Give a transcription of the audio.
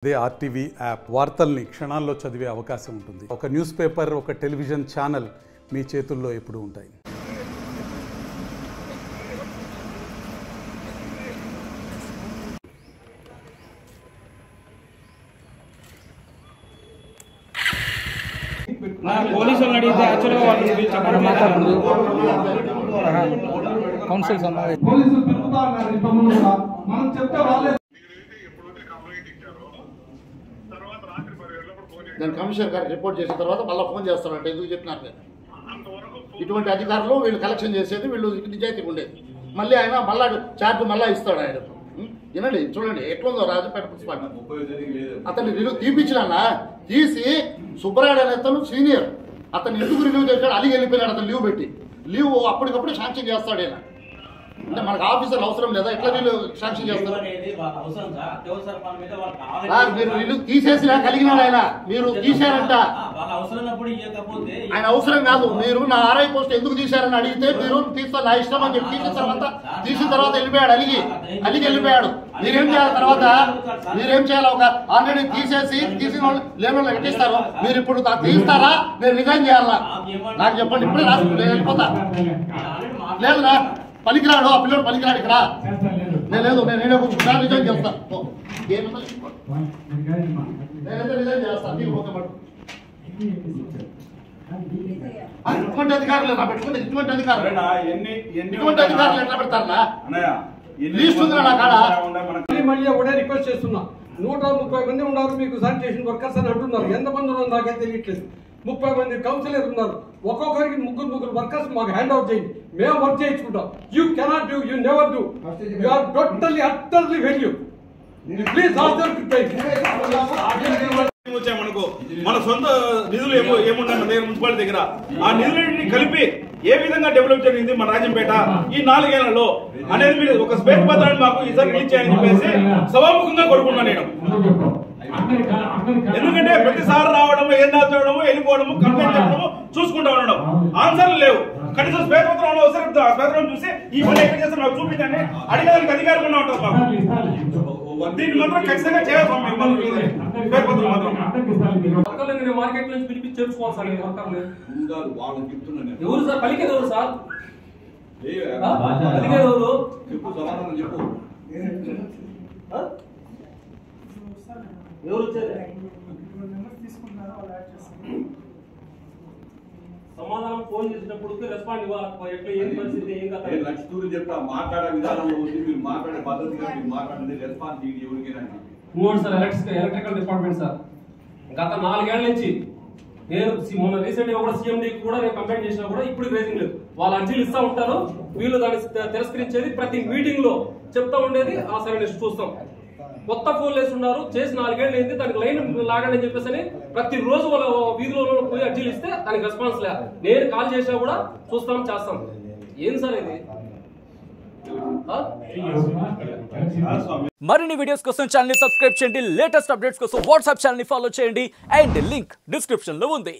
అదే RTV app వార్తల్ని క్షణాల్లో చదివే అవకాశం ఉంటుంది. ఒక న్యూస్ పేపర్, ఒక టెలివిజన్ ఛానల్ మీ చేతుల్లో ఎప్పుడూ ఉంటాయి. పోలీసులు అడిగితే యాక్చువల్గా వాళ్ళు కౌన్సిల్ పోలీసులు పెరుగుతా ఉన్నారు. ఇంతకుముందు కూడా మనం చెప్తే వాళ్ళే నేను కమిషనర్ గారికి రిపోర్ట్ చేసిన తర్వాత మళ్ళీ ఫోన్ చేస్తానంటే ఎందుకు చెప్పినారు నేను ఇటువంటి అధికారులు వీళ్ళు కలెక్షన్ చేసేది వీళ్ళు నిజాయితీగా ఉండేది. మళ్ళీ ఆయన మళ్ళా ఛార్జ్ మళ్ళీ ఇస్తాడు ఆయన. వినండి, చూడండి ఎట్లుందో రాజపేట మున్సిపాలిటీ అతన్ని రిలీవ్ తీపించినా తీసి సుబ్బరాయుడు అనే అతను సీనియర్ అతను ఎందుకు రిలీవ్ చేశాడు అలిగి వెళ్ళిపోయినాడు. అతను లీవ్ పెట్టి లీవ్ అప్పటికప్పుడు శాంక్షన్ చేస్తాడు ఆయన. అంటే మనకు ఆఫీసర్లు అవసరం లేదా? ఎట్లా వీళ్ళు శాంక్షన్ చేస్తారు? మీరు వీళ్ళు తీసేసినా కలిగినాడు ఆయన. మీరు తీశారంట, ఆయన అవసరం కాదు. మీరు నా ఆర్ఐ పోస్ట్ ఎందుకు తీశారని అడిగితే మీరు తీస్తా నా ఇష్టం అని చెప్పి తీసిన తర్వాత వెళ్ళిపోయాడు. అలిగి వెళ్ళిపోయాడు. మీరేం చేయాలి? తర్వాత మీరేం చేయాలి? ఒక ఆల్రెడీ తీసిన వాళ్ళు లేని వాళ్ళు ఎట్టిస్తారు. మీరు ఇప్పుడు తీస్తారా? నేను రిజైన్ చేయాలా? నాకు చెప్పండి. ఇప్పుడే రాసుకుంటే నేను వెళ్ళిపోతా. లేదురా పలికిరాడు, ఆ పిల్లడు పలికిరాడు ఇక్కడ. నేను లేదు, నేనే కూర్చుంటా, రిజైన్ చేస్తా. నేనైతే రిజైన్ చేస్తాను. ఇటువంటి అధికారులు పెట్టుకుంటే ఇటువంటి అధికారులు ఎట్లా పెడతారా? లీస్ట్ ఉందిరా నా కాడ. మళ్ళీ ఒకటే రిక్వెస్ట్ చేస్తున్నా. 130 మంది ఉన్నారు మీకు శానిటేషన్ వర్కర్స్ అని అంటున్నారు. ఎంతమంది ఉన్నారు నాకైతే తెలియట్లేదు. 30 మంది కౌన్సిలర్ ఉన్నారు. ఒక్కొక్కరికి ముగ్గురు వర్కర్స్ మాకు హ్యాండ్ అవుట్ చేయండి. మేము వర్క్ చేయించుకుంటాం. You cannot do, you never do. You are totally utterly failure. Please వచ్చాయి మనకు మన సొంత నిధులు ఏమున్నాయి మున్సిపాలిటీ దగ్గర. ఆ నిధులన్నింటినీ కలిపి ఏ విధంగా డెవలప్ జరిగింది మన రాజంపేట ఈ 4 ఏళ్లలో అనేది మీరు ఒక స్పేస్ పత్రాన్ని మాకు ఈసారి రిలీజ్ చేయాలని చెప్పేసి సభాముఖంగా కోరుకున్నాను నేను. ఎందుకంటే ప్రతిసారి రావడము, ఏం దాచడము, వెళ్ళిపోవడము, కంప్లైంట్ చెప్పడము, చూసుకుంటా ఉండడం, ఆన్సర్లు లేవు. కనీసం స్పేస్ పత్రంలో పత్రం చూసి ఈ పని ఎక్కడ చేస్తే నాకు చూపించండి అడిగేదానికి అధికారం ఉన్నా ఉంటుంది మాకు. దీన్ని మాత్రం ఖచ్చితంగా చేయాలి. మార్కెట్ నుంచి పిలిపించి చేర్చుకోవాలి సార్. ఎవరు సార్ పలికేది? ఎవరు సార్ పలికేది? ఎవరు చెప్పు, సమాధానం చెప్పు. ఎవరు వచ్చారు? సమాధానం ఫోన్ చేసినప్పుడు రెస్పాండ్ ఇవ్వాలి. ఎట్లా ఏం పరిస్థితి, ఏం కదా లక్ష్మూరు చెప్తా మాట్లాడే విధానంలో ఉంది. మీరు మాట్లాడే పద్ధతిగా మీరు మాట్లాడింది రెస్పాన్స్ ఎవరికైనా. ఇంకోటి సార్ ఎలక్ట్రికల్ డిపార్ట్మెంట్ సార్ గత 4 ఏళ్ల నుంచి నేను మొన్న రీసెంట్ గా కూడా సీఎండీకి కూడా నేను కంప్లైంట్ చేసినా కూడా ఇప్పుడు రేసింగ్ లేదు. వాళ్ళు అర్జీలు ఇస్తా ఉంటారు, వీళ్ళు దాన్ని తిరస్కరించేది. ప్రతి మీటింగ్ లో చెప్తా ఉండేది సరే నెక్స్ట్ చూస్తాం. కొత్త ఫోన్లు వేసి ఉన్నారు. చేసి 4 ఏళ్ళు అయింది. దానికి లైన్ లాగండి అని చెప్పేసి ప్రతి రోజు వాళ్ళ వీధిలో పోయి అర్జీలు ఇస్తే దానికి రెస్పాన్స్ లేదు. నేను కాల్ చేసినా కూడా చూస్తాం, చేస్తాం. ఏం సార్ ఇది? మరిన్ని వీడియోస్ కోసం ఛానల్ ని సబ్స్క్రైబ్ చేయండి. లేటెస్ట్ అప్డేట్స్ కోసం వాట్సాప్ ఛానల్ ని ఫాలో చేయండి. అండ్ లింక్ డిస్క్రిప్షన్ లో ఉంది.